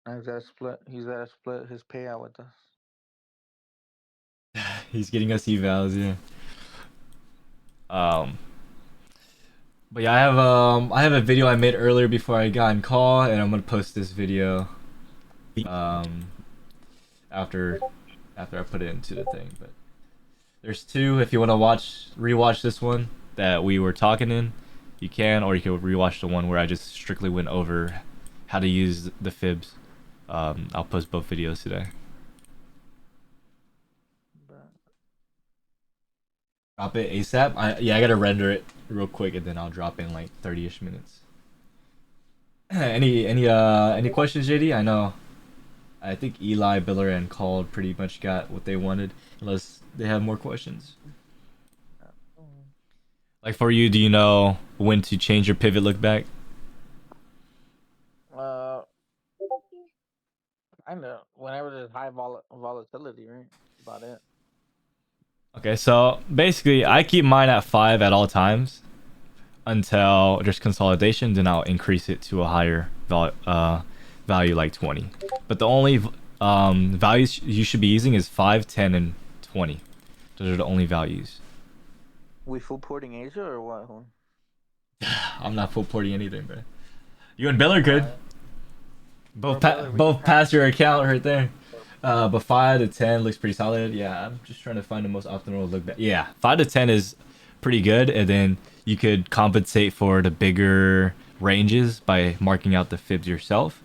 He's gotta split his payout with us.
He's getting us evals, yeah. But yeah, I have a video I made earlier before I got on call, and I'm gonna post this video after I put it into the thing. But there's two. If you want to rewatch this one that we were talking in, you can, or you can rewatch the one where I just strictly went over how to use the fibs. I'll post both videos today. Drop it ASAP. I gotta render it real quick, and then I'll drop in like 30ish minutes. Any questions, JD? I think Eli, Biller, and Called pretty much got what they wanted, unless they have more questions. Like for you, do you know when to change your pivot look back?
I know. Whenever there's high volatility, right? That's about it.
Okay, so basically, I keep mine at 5 at all times until there's consolidation. Then I'll increase it to a higher value like 20. But the only values you should be using is 5, 10, and 20. Those are the only values.
We full porting Asia or what?
I'm not full porting anything, bro. You and Bill are good.
Alright.
Both
Bro, Baylor, we can
both
pass.
pass your account right there. But 5 to 10 looks pretty solid. Yeah, I'm just trying to find the most optimal look. Yeah, 5 to 10 is pretty good, and then you could compensate for the bigger ranges by marking out the fibs yourself,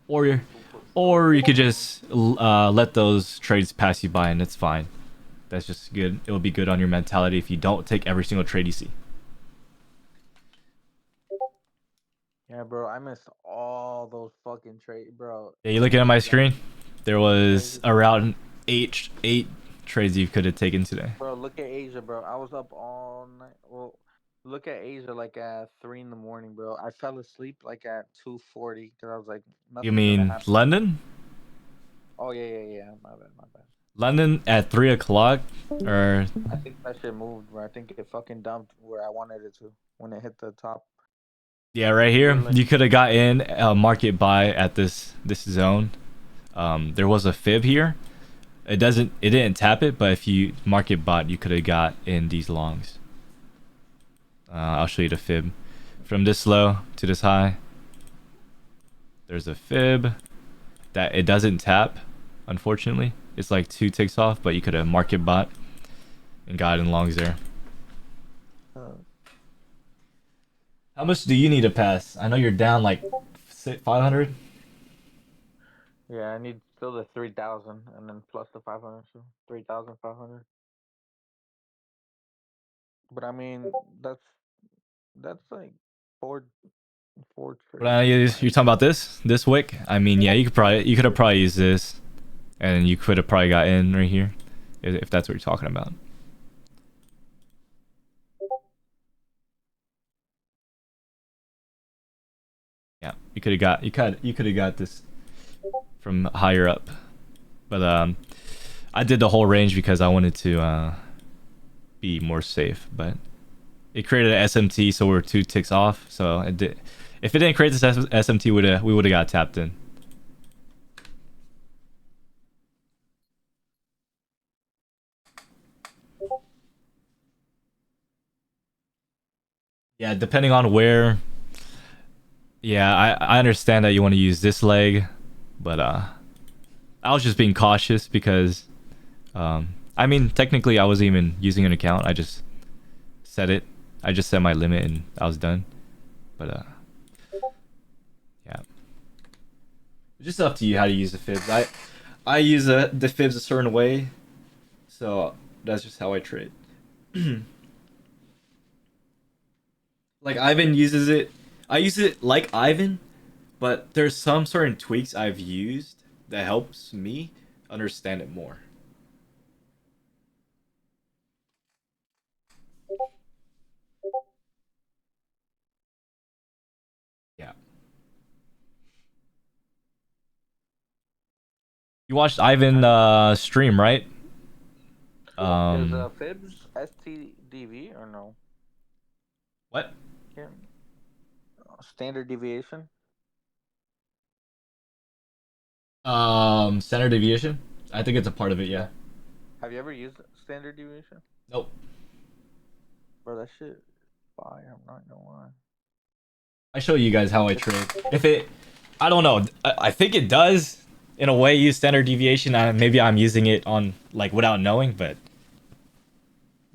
or
Full port.
or you could just let those trades pass you by, and it's fine. That's just good. It will be good on your mentality if you don't take every single trade you see.
Yeah, bro, I missed all those fucking trades, bro.
Yeah, you looking at my screen? There was
Crazy.
around eight trades you could have taken today.
Bro, look at Asia, bro. I was up all night. Well, look at Asia like at 3 in the morning, bro. I fell asleep like at 2:40 because I was like,
You
nothing's gonna
mean
happen.
London?
Oh yeah. My bad, my bad.
London at 3 o'clock, or
I think that shit moved, bro. I think it fucking dumped where I wanted it to when it hit the top.
yeah, right here.
Literally.
You could have got in market buy at this zone. There was a fib here. It didn't tap it, but if you market bought, you could have got in these longs. I'll show you the fib. From this low to this high, there's a fib that it doesn't tap, unfortunately. It's like 2 ticks off, but you could have market bought and got in longs there.
Uh,
How much do you need to pass? I know you're down like 500.
yeah, I need still the 3,000 and then plus the 500, so 3,500. But I mean, that's like four four
What I
trades,
use? You're
five.
talking about this wick? I mean, yeah, you could have probably used this, and you could have probably got in right here, if that's what you're talking about. Yeah, you could have got this from higher up, but I did the whole range because I wanted to be more safe. But it created an SMT, so we're 2 ticks off. So it did. If it didn't create this SMT, we would have got tapped in. Yeah, depending on where. Yeah, I understand that you want to use this leg, but I was just being cautious because I mean technically I wasn't even using an account. I just set it. I just set my limit and I was done. But yeah, it's just up to you how to use the fibs. I use the fibs a certain way, so that's just how I trade. Like Ivan uses it. I use it like Ivan, but there's some certain tweaks I've used that helps me understand it more. Yeah. You watched Ivan stream, right?
Is
Um
Fibs STDV or no?
what?
Yeah, standard deviation.
Standard deviation? I think it's a part of it, yeah.
Yeah. Have you ever used standard deviation?
Nope.
Bro, that shit fire. I'm not gonna lie.
I show you guys how I
It's
trade. If it I don't know. I think it does in a way use standard deviation. Maybe I'm using it on like without knowing, but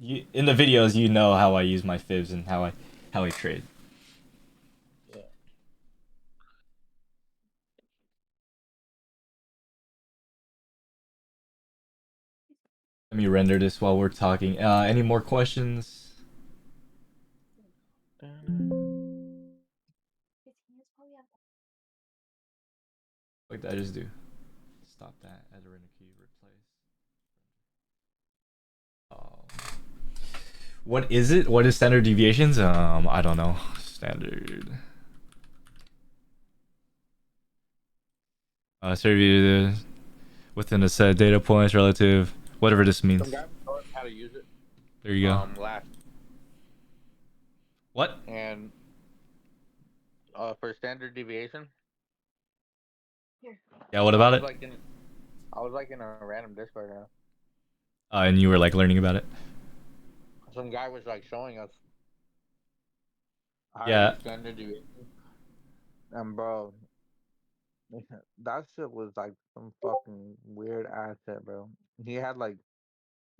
in the videos you know how I use my fibs and how I trade.
yeah.
Let me render this while we're talking. Any more questions? What did I just do? Stop that. Add a render key. Replace. Oh. What is it? What is standard deviations? I don't know. Standard. Survey within a set data points relative, whatever this
Some
means.
guy taught how to use it.
There you go.
Last
What?
and for standard deviation,
Yeah, what
I
about
was
it?
like in I was like in a random Discord now.
And you were like learning about it.
Some guy was like showing us how to
Yeah,
use standard deviation. And bro, that shit was like some fucking weird ass shit, bro. He had like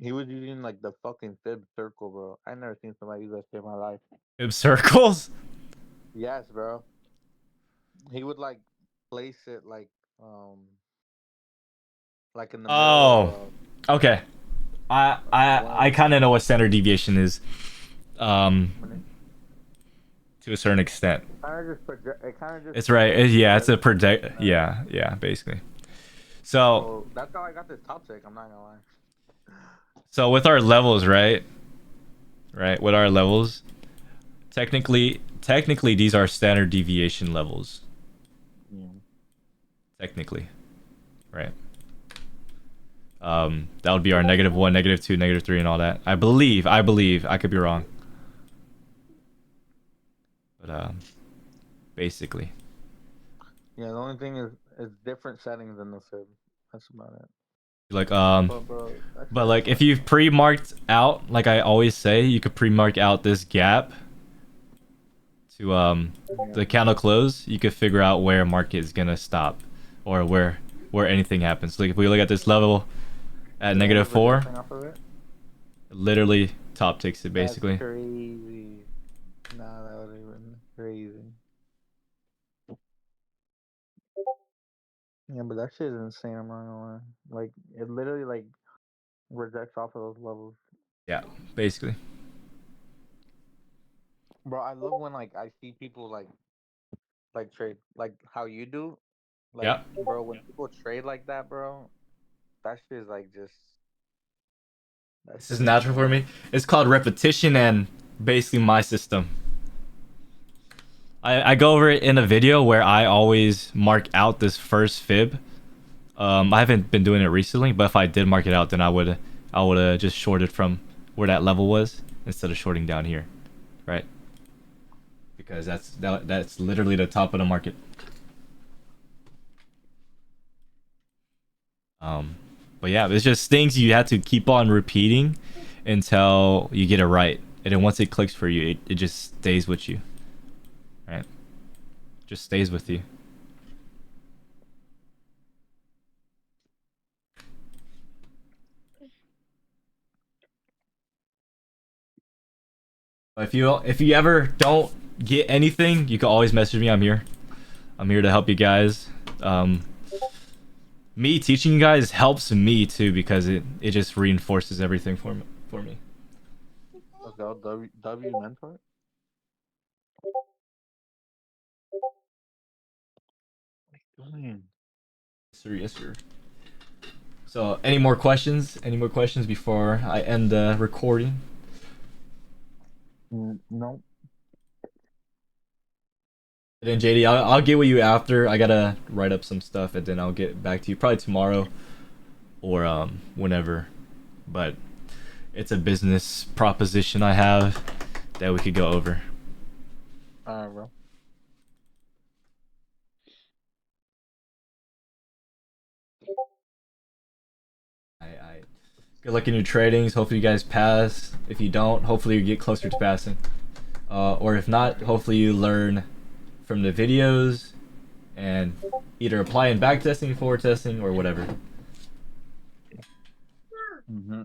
he was using like the fucking fib circle, bro. I never seen somebody use that shit in my life.
fib circles.
Yes, bro. He would like place it like in the middle of
Oh, okay. I
one.
kind of know what standard deviation is. Um,
When it
to a certain extent.
kind of just project. It kind of just
It's right.
projects
Yeah, it's
whatever
a
you want
project.
to send.
Yeah, yeah, basically. So,
So that's how I got this top tick. I'm not gonna lie.
so with our levels, right? Right, with our levels, technically these are standard deviation levels.
Yeah.
Technically, right? That would be our -1, -2, -3, and all that. I believe. I could be wrong, but basically,
Yeah. The only thing is different settings in the fib. That's about it.
like
But bro, that
but
shit is
like if
fucking
you've pre-marked out, like I always say, you could pre-mark out this gap to
yeah.
the candle close. You could figure out where market is gonna stop, or where anything happens. Like if we look at this level at
Yeah, we're
-4,
projecting off of it.
literally top ticks it
That's
basically.
crazy. Nah, that would have been crazy. Yeah, but that shit is insane. I'm not gonna lie. Like it literally like rejects off of those levels.
Yeah, basically.
Bro, I love when like I see people like trade like how you do. Like,
Yeah,
bro, when people trade like that, bro, that shit is like just that
this is
shit is
natural for
nuts.
me. It's called repetition and basically my system. I go over it in a video where I always mark out this first fib. I haven't been doing it recently, but if I did mark it out, then I would have just shorted from where that level was instead of shorting down here, right? Because that's literally the top of the market. Um, but yeah, it's just things you have to keep on repeating until you get it right, and then once it clicks for you, it just stays with you, right? Just stays with you. But if you ever don't get anything, you can always message me. I'm here. I'm here to help you guys. Um, me teaching you guys helps me too because it just reinforces everything for me.
Let's go W mentor. Dang.
Yes, sir. Yes, sir. So, any more questions? Any more questions before I end the recording?
No.
And then JD, I'll get with you after. I gotta write up some stuff, and then I'll get back to you probably tomorrow or whenever. But it's a business proposition I have that we could go over.
Alright, bro.
I good luck in your tradings. Hopefully you guys pass. If you don't, hopefully you get closer to passing. Or if not, hopefully you learn from the videos and either apply in back testing, forward testing, or whatever.
Mm-hmm.